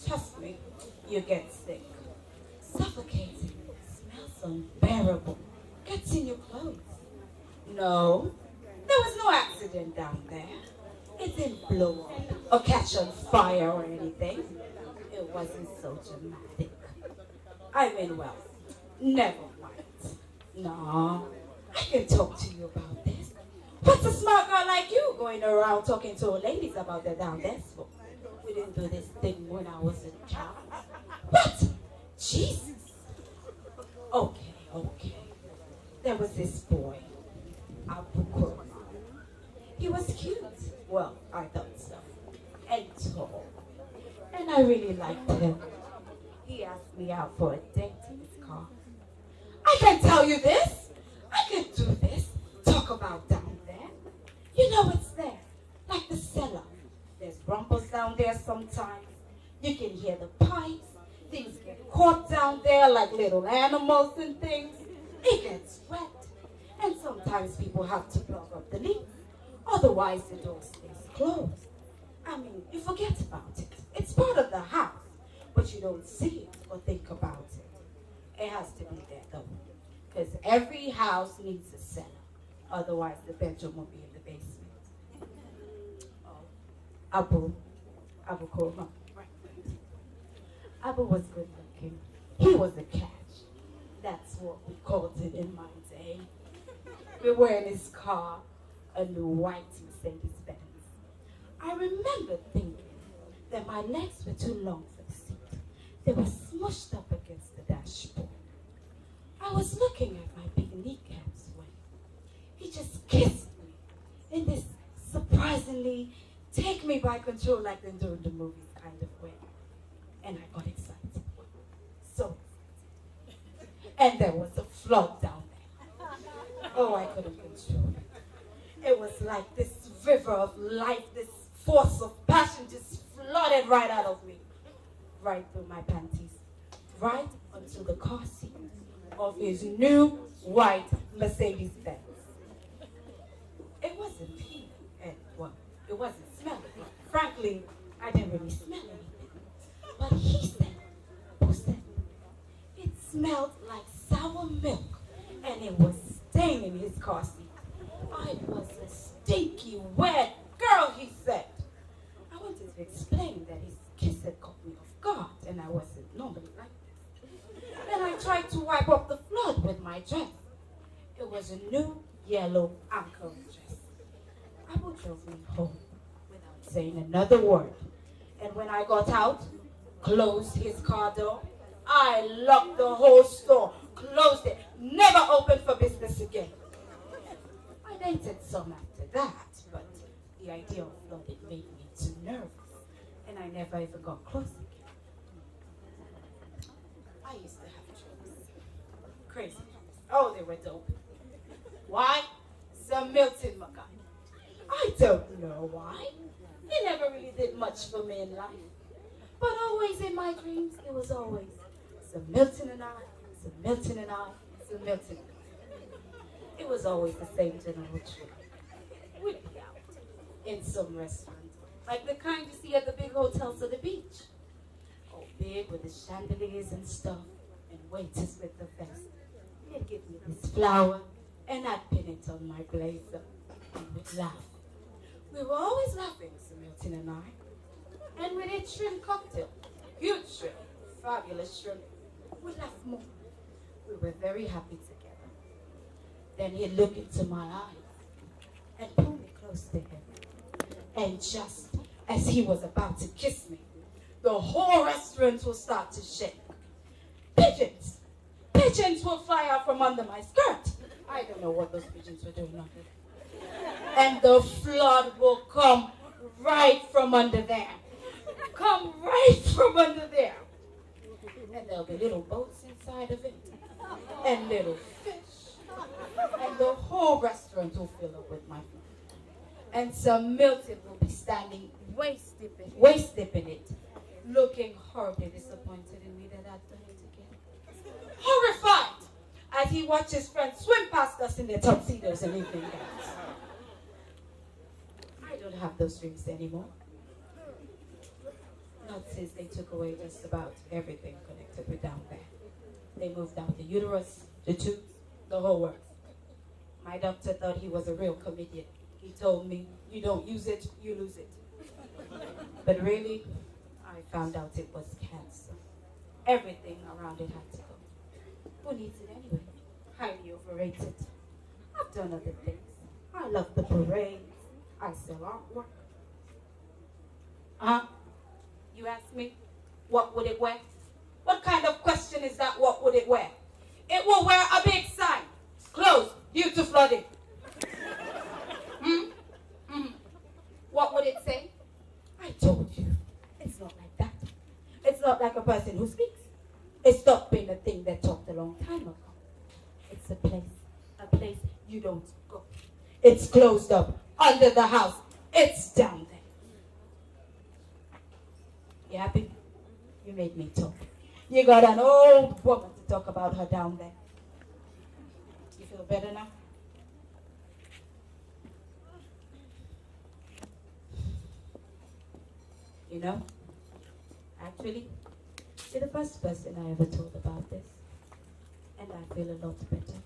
Trust me, you get sick. Suffocating. Smells unbearable. Gets in your clothes. No, there was no accident down there. It didn't blow up or catch on fire or anything. It wasn't so dramatic. I mean, well, never mind. No, I can talk to you about this. What's a smart girl like you going around talking to old ladies about their down there for? We didn't do this thing when I was a child. What? Jesus. Okay, okay. There was this boy, Abu Kurma. He was cute. Well, I thought so. And tall. And I really liked him. He asked me out for a date in his car. I can tell you this. I can do this. Talk about down there. You know it's there. Like the cellar. There's rumbles down there sometimes. You can hear the pipes. Things get caught down there like little animals and things. It gets wet. And sometimes people have to plug up the leaks. Otherwise the door stays closed. I mean, you forget about it. It's part of the house. But you don't see it or think about it. It has to be there though. Because every house needs a cellar. Otherwise the bedroom will be in the basement. Oh. Abu Kurma. Abu was good looking. He was a catch. That's what we called it in my day. We were in his car, a new white Mercedes-Benz. I remember thinking that my legs were too long for the seat. They were smushed up against the dashboard. I was looking at my big kneecaps when he just kissed me in this surprisingly take me by control like they do in the movies kind of way. And I got excited. So excited. And there was a flood down there. Oh, I couldn't control it. It was like this river of life, this force of passion just flooded right out of me. Right through my panties. Right onto the car seat of his new white Mercedes-Benz. It wasn't pee, and well, it wasn't smelling. Frankly, I didn't really smell anything. But he said, it smelled like sour milk, and it was staining his car seat. I was a stinky, wet girl, he said. I wanted to explain that his kiss had caught me off guard, and I wasn't normally like this. Then I tried to wipe off the flood with my dress. It was a new yellow ankle dress. Abu drove me home without saying another word. And when I got out, closed his car door, I locked the whole store, closed it, never opened for business again. I dated some after that, but the idea of flooding made me too nervous, and I never even got close again. I used to have trips. Crazy trips. Oh, they were dope. Why? Some Milton McGuire. I don't know why. He never really did much for me in life. But always in my dreams, it was always some Milton and I, some Milton and I, some Milton and I. It was always the same general trip. We'd be out in some restaurant, like the kind you see at the big hotels at the beach. Oh, big with the chandeliers and stuff, and waiters with the vest. They'd give me this flower, and I'd pin it on my blazer, and we'd laugh. We were always laughing, Sir Milton and I. And we did shrimp cocktail. Huge shrimp. Fabulous shrimp. We laughed more. We were very happy together. Then he'd look into my eyes and pull me close to him. And just as he was about to kiss me, the whole restaurant will start to shake. Pigeons! Pigeons will fly out from under my skirt. I don't know what those pigeons were doing under there. And the flood will come right from under there. Come right from under there. And there'll be little boats inside of it. And little fish. And the whole restaurant will fill up with my food. And some Milton will be standing waist dipping it, looking horribly disappointed in me that I'd done it again. Horrified as he watched his friends swim past us in their tuxedos and evening gowns. I don't have those dreams anymore. God says they took away just about everything connected with down there. They moved out the uterus, the tubes, the whole works. My doctor thought he was a real comedian. He told me, you don't use it, you lose it. But really, I found out it was cancer. Everything around it had to go. Who needs it anyway? Highly overrated. I've done other things. I love the parades. I sell artwork. Uh-huh. You ask me, what would it wear? What kind of question is that, what would it wear? It will wear a big sign. Closed due to flooding. What would it say? I told you. It's not like that. It's not like a person who speaks. It stopped being a thing that talked a long time ago. It's a place you don't go. It's closed up under the house. It's down there. You happy? You made me talk. You got an old woman to talk about her down there. You feel better now? You know, actually, you're the first person I ever told about this. And I feel a lot better.